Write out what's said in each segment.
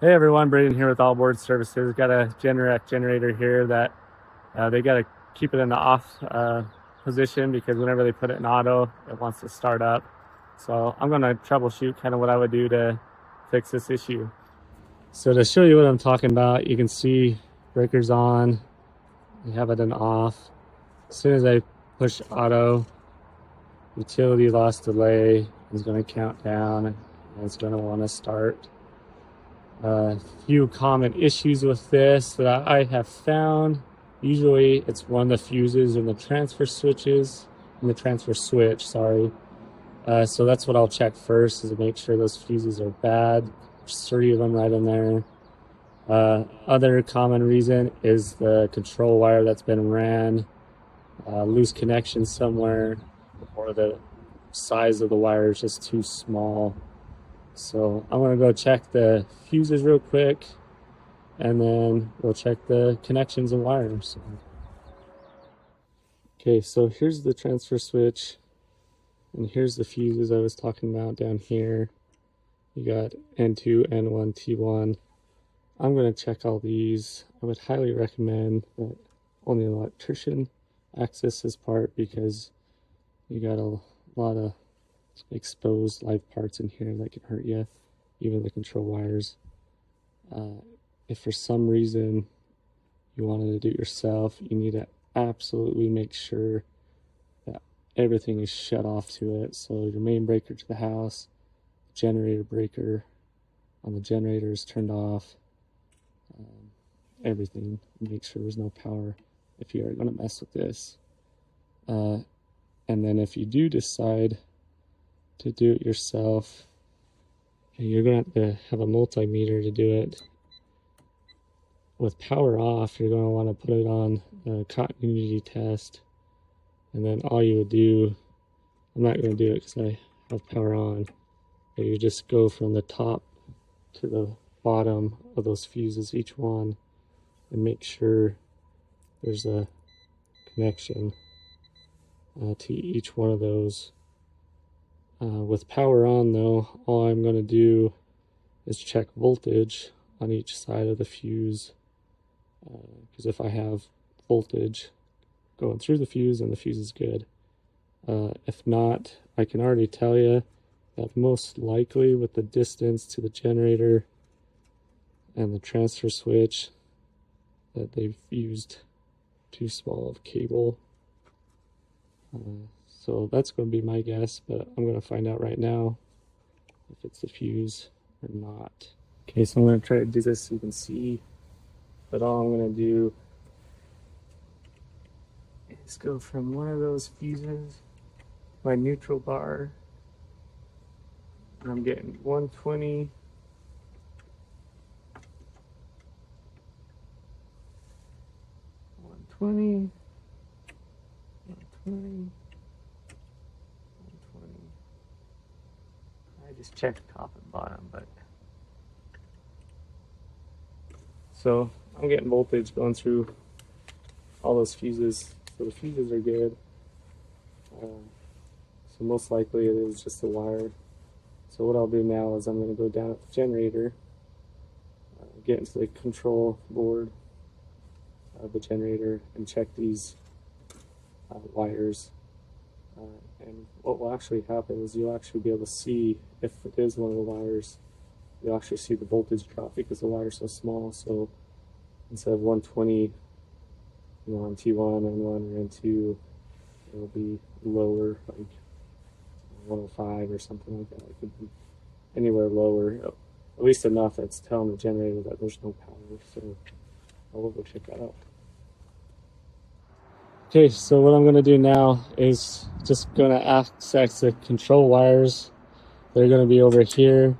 Hey everyone, Braden here with All Board Services. Got a Generac generator here that they got to keep it in the off position because whenever they put it in auto, it wants to start up. So I'm going to troubleshoot kind of what I would do to fix this issue. So to show you what I'm talking about, you can see breakers on, you have it in off. As soon as I push auto, utility loss delay is going to count down and it's going to want to start. A few common issues with this that I have found. Usually it's one of the fuses in the transfer switches, in the transfer switch, sorry. So that's what I'll check first, is to make sure those fuses are bad. There's 3 of them right in there. Other common reason is the control wire that's been ran, loose connection somewhere, or the size of the wire is just too small. So I'm going to go check the fuses real quick, and then we'll check the connections and wires. Okay, so here's the transfer switch, and here's the fuses I was talking about down here. You got N2, N1, T1. I'm going to check all these. I would highly recommend that only an electrician access this part, because you got a lot of exposed live parts in here that can hurt you, even the control wires. If for some reason you wanted to do it yourself, you need to absolutely make sure that everything is shut off to it. So your main breaker to the house, generator breaker on the generator is turned off, everything. Make sure there's no power if you are going to mess with this. And then if you do decide to do it yourself, you're going to have a multimeter to do it. With power off, you're going to want to put it on a continuity test, and then all you would do, I'm not going to do it because I have power on, but you just go from the top to the bottom of those fuses, each one, and make sure there's a connection to each one of those. With power on though, all I'm going to do is check voltage on each side of the fuse, because if I have voltage going through the fuse, then the fuse is good. If not, I can already tell you that most likely with the distance to the generator and the transfer switch, that they've used too small of cable. So that's going to be my guess, but I'm going to find out right now if it's the fuse or not. Okay, so I'm going to try to do this so you can see, but all I'm going to do is go from one of those fuses, my neutral bar, and I'm getting 120, 120, 120. I just checked top and bottom, but so I'm getting voltage going through all those fuses, so the fuses are good. So most likely it is just the wire. So what I'll do now is I'm going to go down at the generator, get into the control board of the generator, and check these wires. And what will actually happen is you'll actually be able to see if it is one of the wires. You'll actually see the voltage drop because the wire is so small. So instead of 120, on T1, N1, or N2, it'll be lower, like 105 or something like that. It could be anywhere lower, at least enough that's telling the generator that there's no power. So I'll go check that out. Okay, so what I'm going to do now is just going to access the control wires. They're going to be over here.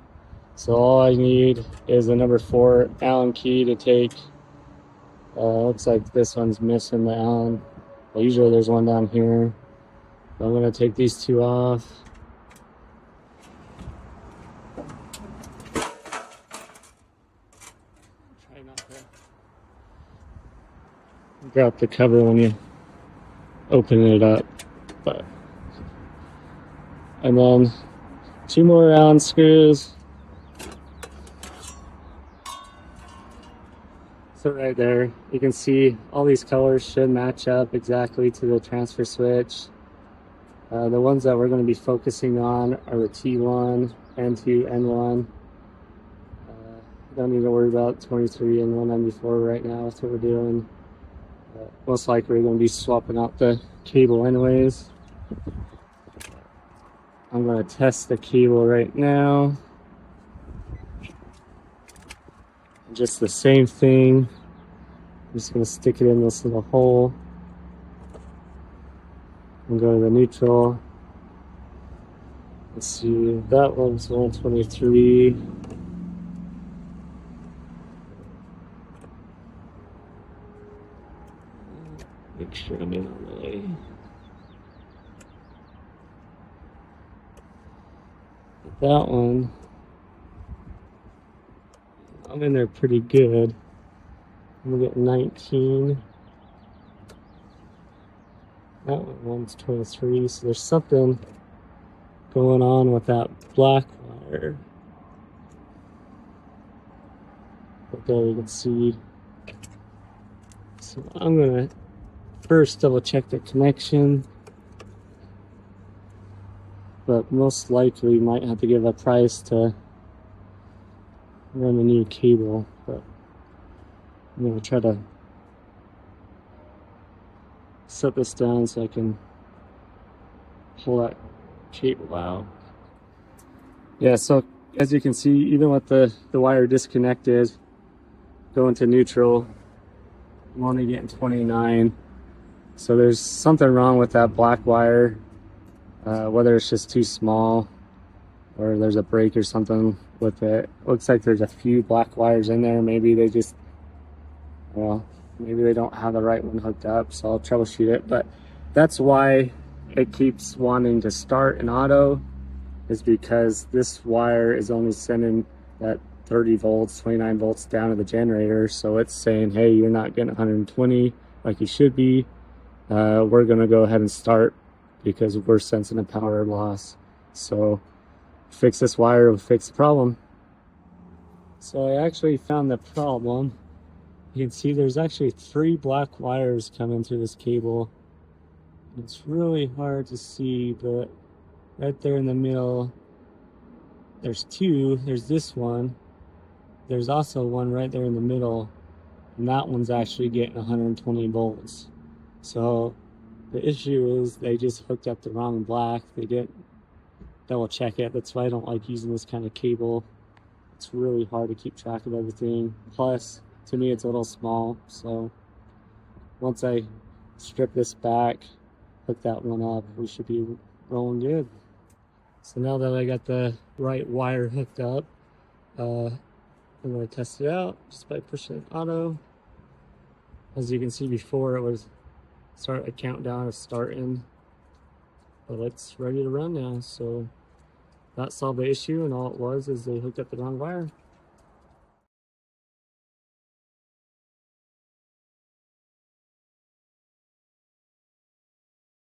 So all I need is the number 4 Allen key to take. Looks like this one's missing the Allen. Well, usually there's one down here. So I'm going to take these 2 off. Try not to drop the cover when you open it up, and then 2 more Allen screws, So right there, you can see all these colors should match up exactly to the transfer switch. The ones that we're going to be focusing on are the T1, N2, N1. Don't need to worry about 23 and 194 right now. That's what we're doing. Most likely we're going to be swapping out the cable anyways. I'm going to test the cable right now. Just the same thing. I'm just going to stick it in this little hole and go to the neutral. Let's see, that one's 123. Make sure I'm in on the way. That one, I'm in there pretty good. I'm gonna get 19. That one's 23, so there's something going on with that black wire. But there you can see. So I'm gonna first double check the connection, but most likely might have to give a price to run a new cable. But I'm gonna try to set this down so I can pull that cable out. Yeah, so as you can see, even with the wire disconnected, going to neutral, I'm only getting 29. So there's something wrong with that black wire, whether it's just too small or there's a break or something with it. Looks like there's a few black wires in there. Maybe they just, well, maybe they don't have the right one hooked up, so I'll troubleshoot it. But that's why it keeps wanting to start in auto, is because this wire is only sending that 30 volts, 29 volts down to the generator. So it's saying, hey, you're not getting 120 like you should be. We're gonna go ahead and start because we're sensing a power loss. So fix this wire will fix the problem. So I actually found the problem. You can see there's actually 3 black wires coming through this cable. It's really hard to see, but right there in the middle, there's 2. There's this one. There's also one right there in the middle, and that one's actually getting 120 volts. So the issue is they just hooked up the wrong black. They didn't double check it. That's why I don't like using this kind of cable. It's really hard to keep track of everything. Plus, to me, it's a little small. So once I strip this back, hook that one up, we should be rolling good. So now that I got the right wire hooked up, I'm going to test it out just by pushing auto. As you can see before, it was start a countdown of starting, but it's ready to run now. So that solved the issue, and all it was is they hooked up the wrong wire.